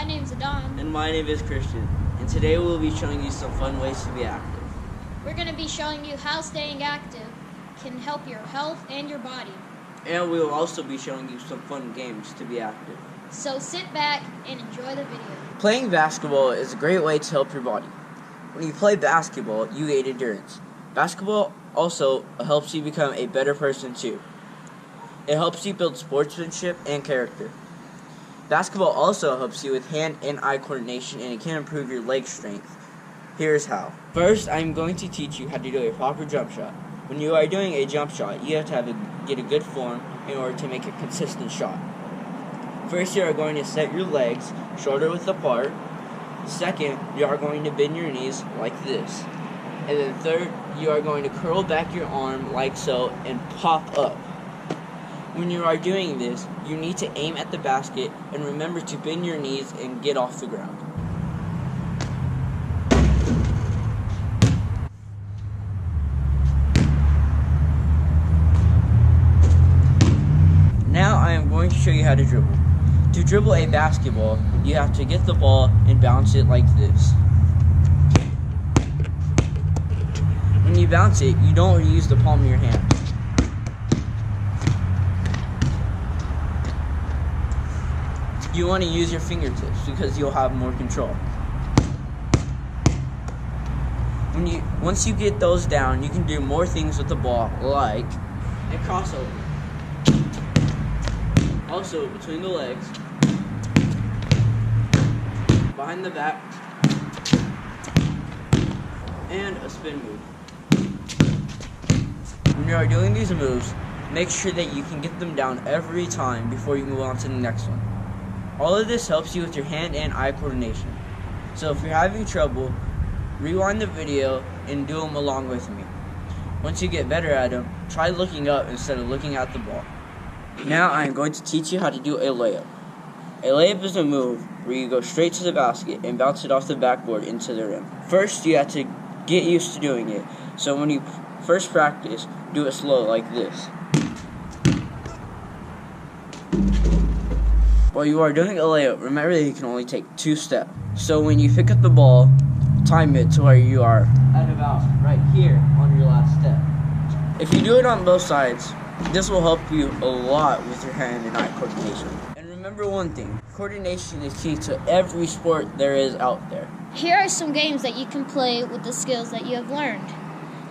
My name's Adon. And my name is Christian. And today we'll be showing you some fun ways to be active. We're going to be showing you how staying active can help your health and your body. And we will also be showing you some fun games to be active. So sit back and enjoy the video. Playing basketball is a great way to help your body. When you play basketball, you gain endurance. Basketball also helps you become a better person too. It helps you build sportsmanship and character. Basketball also helps you with hand and eye coordination, and it can improve your leg strength. Here's how. First, I'm going to teach you how to do a proper jump shot. When you are doing a jump shot, you have to get a good form in order to make a consistent shot. First, you are going to set your legs shoulder width apart. Second, you are going to bend your knees like this. And then third, you are going to curl back your arm like so and pop up. When you are doing this, you need to aim at the basket and remember to bend your knees and get off the ground. Now I am going to show you how to dribble. To dribble a basketball, you have to get the ball and bounce it like this. When you bounce it, you don't use the palm of your hand. You want to use your fingertips because you'll have more control. Once you get those down, you can do more things with the ball, like a crossover. Also, between the legs, behind the back, and a spin move. When you are doing these moves, make sure that you can get them down every time before you move on to the next one. All of this helps you with your hand and eye coordination. So if you're having trouble, rewind the video and do them along with me. Once you get better at them, try looking up instead of looking at the ball. Now I am going to teach you how to do a layup. A layup is a move where you go straight to the basket and bounce it off the backboard into the rim. First, you have to get used to doing it. So when you first practice, do it slow like this. While you are doing a layup, remember that you can only take 2 steps. So when you pick up the ball, time it to where you are at about right here on your last step. If you do it on both sides, this will help you a lot with your hand and eye coordination. And remember one thing, coordination is key to every sport there is out there. Here are some games that you can play with the skills that you have learned.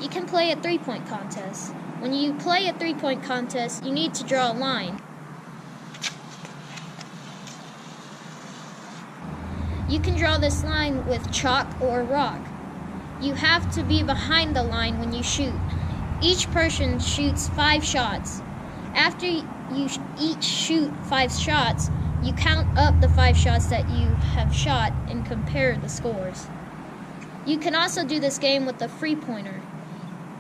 You can play a 3-point contest. When you play a 3-point contest, you need to draw a line. You can draw this line with chalk or rock. You have to be behind the line when you shoot. Each person shoots 5 shots. After you each shoot 5 shots, you count up the 5 shots that you have shot and compare the scores. You can also do this game with a free pointer.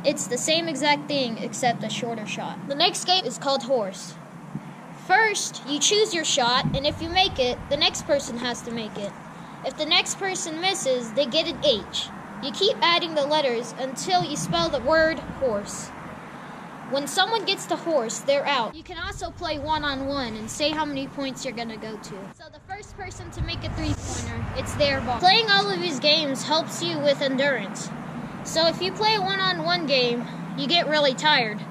It's the same exact thing except a shorter shot. The next game is called horse. First, you choose your shot, and if you make it, the next person has to make it. If the next person misses, they get an H. You keep adding the letters until you spell the word horse. When someone gets to horse, they're out. You can also play one-on-one and say how many points you're gonna go to. So the first person to make a 3-pointer, it's their ball. Playing all of these games helps you with endurance. So if you play a one-on-one game, you get really tired.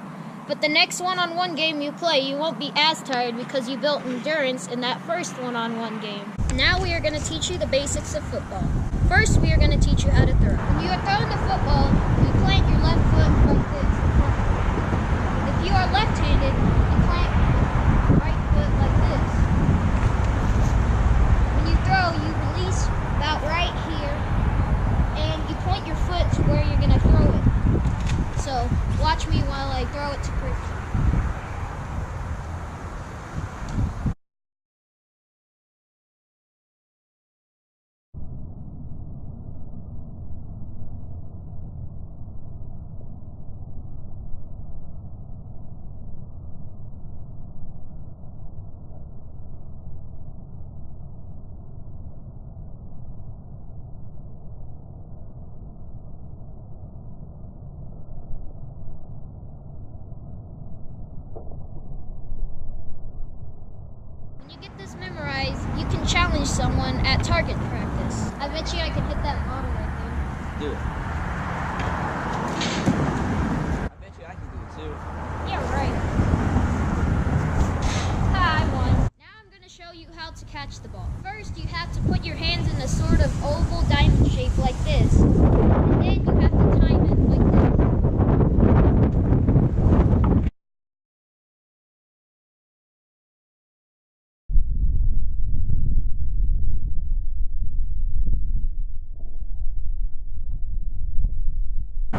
But the next one-on-one game you play, you won't be as tired because you built endurance in that first one-on-one game. Now we are going to teach you the basics of football. First, we are going to teach you how to throw. When you are throwing the football, you plant your left foot like this. If you are left-handed, you plant your right foot like this. When you throw, you release about right here, and you point your foot to where you're going to throw it. So, watch me while I throw it to Christian. someone at target practice. I bet you I could hit that bottle right there. Do it. I bet you I can do it too. Yeah, right. Ha, I won. Now I'm going to show you how to catch the ball. First, you have to put your hands in a sort of oval diamond shape like this. And then you have to time it like this.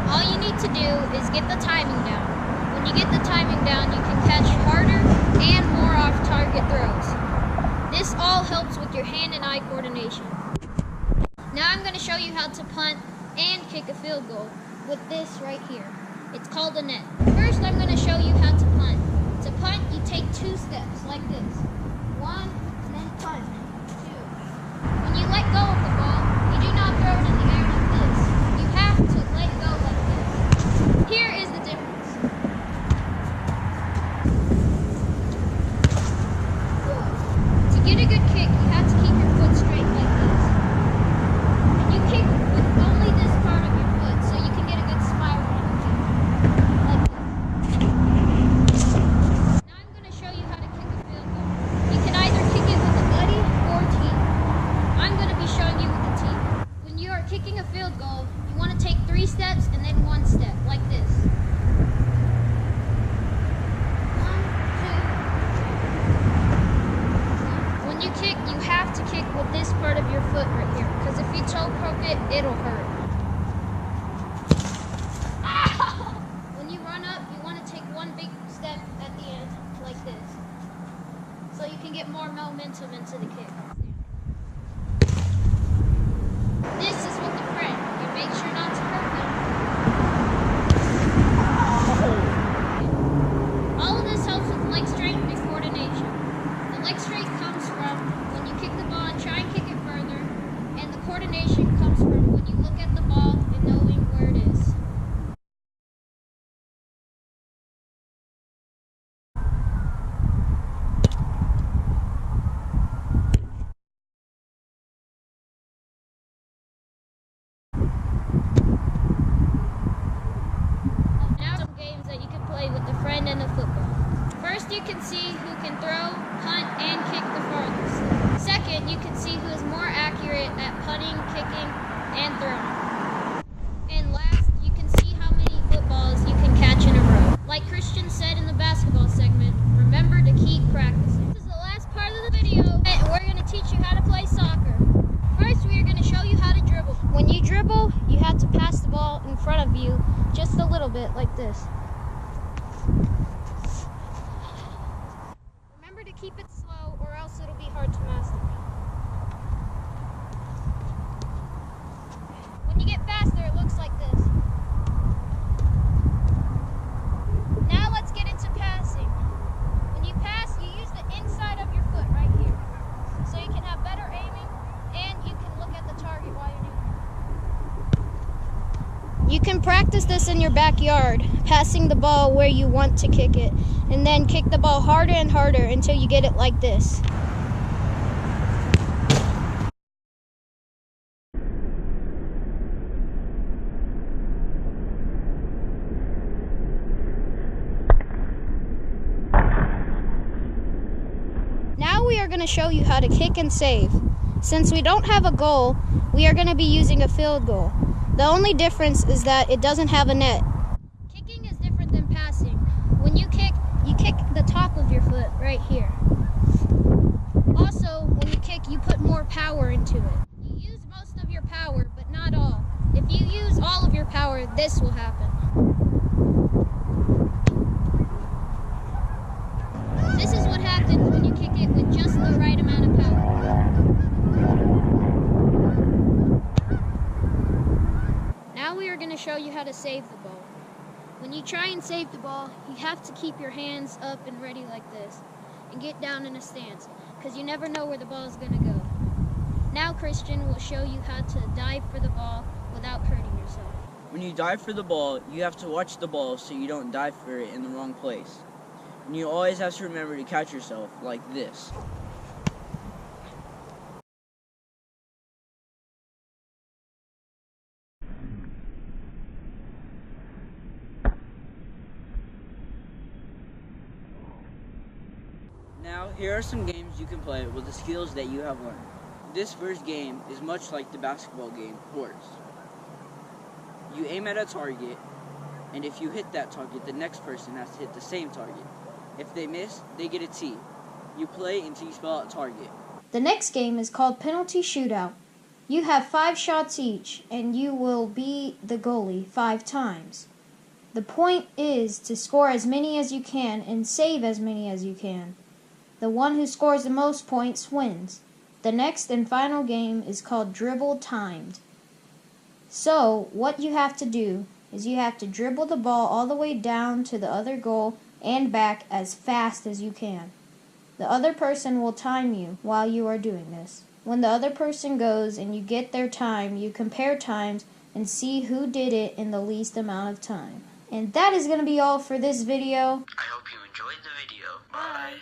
All you need to do is get the timing down. When you get the timing down, you can catch harder and more off-target throws. This all helps with your hand and eye coordination. Now I'm going to show you how to punt and kick a field goal with this right here. It's called a net. First, I'm going to show you how to punt. To punt, you take 2 steps like this. 1, and then punt. 2. When you let go of the ball, you do not throw it in the air like this. You have to let go like this. Here is the difference. To get a good kick, you have to keep your foot straight like this. And you kick with only this part of your foot so you can get a good spiral on the kick. Like this. Now I'm going to show you how to kick a field goal. You can either kick it with a buddy or team. I'm going to be showing you with a team. When you are kicking a field goal, you want to take 3 steps and then 1 step, like this. 1, 2. When you kick, you have to kick with this part of your foot right here, because if you toe poke it, it'll hurt. When you run up, you want to take 1 big step at the end, like this, so you can get more momentum into the kick. This is with a friend. You make sure not to hurt them. All of this helps with leg strength and coordination. The leg strength comes from when you kick the ball and try and kick it further, and the coordination comes from when you look at the ball and knowing where it is. Now some games that you can play with a friend and a football. First, you can see who can throw, punt, and kick the farthest. Second, you can see who is more accurate at punting, kicking, and throwing. And last, you can see how many footballs you can catch in a row. Like Christian said in the basketball segment, remember to keep practicing. This is the last part of the video, and we're going to teach you how to play soccer. First, we are going to show you how to dribble. When you dribble, you have to pass the ball in front of you just a little bit, like this. Remember to keep it slow, or else it'll be hard to master. When you get faster, it looks like this. Now let's get into passing. When you pass, you use the inside of your foot right here, so you can have better aiming, and you can look at the target while you're doing it. You can practice this in your backyard, passing the ball where you want to kick it, and then kick the ball harder and harder until you get it like this. Now we are going to show you how to kick and save. Since we don't have a goal, we are going to be using a field goal. The only difference is that it doesn't have a net. Kicking is different than passing. When you kick the top of your foot right here. Also, when you kick, you put more power into it. You use most of your power, but not all. If you use all of your power, this will happen. This is what happens when you kick it with just the right amount of power. Now we are going to show you how to save the ball. When you try and save the ball, you have to keep your hands up and ready like this, and get down in a stance, because you never know where the ball is going to go. Now Christian will show you how to dive for the ball without hurting yourself. When you dive for the ball, you have to watch the ball so you don't dive for it in the wrong place. And you always have to remember to catch yourself like this. Now, here are some games you can play with the skills that you have learned. This first game is much like the basketball game, Horse. You aim at a target, and if you hit that target, the next person has to hit the same target. If they miss, they get a T. You play until you spell out target. The next game is called Penalty Shootout. You have 5 shots each, and you will be the goalie 5 times. The point is to score as many as you can and save as many as you can. The one who scores the most points wins. The next and final game is called Dribble Timed. So, what you have to do is you have to dribble the ball all the way down to the other goal and back as fast as you can. The other person will time you while you are doing this. When the other person goes and you get their time, you compare times and see who did it in the least amount of time. And that is going to be all for this video. I hope you enjoyed the video. Bye.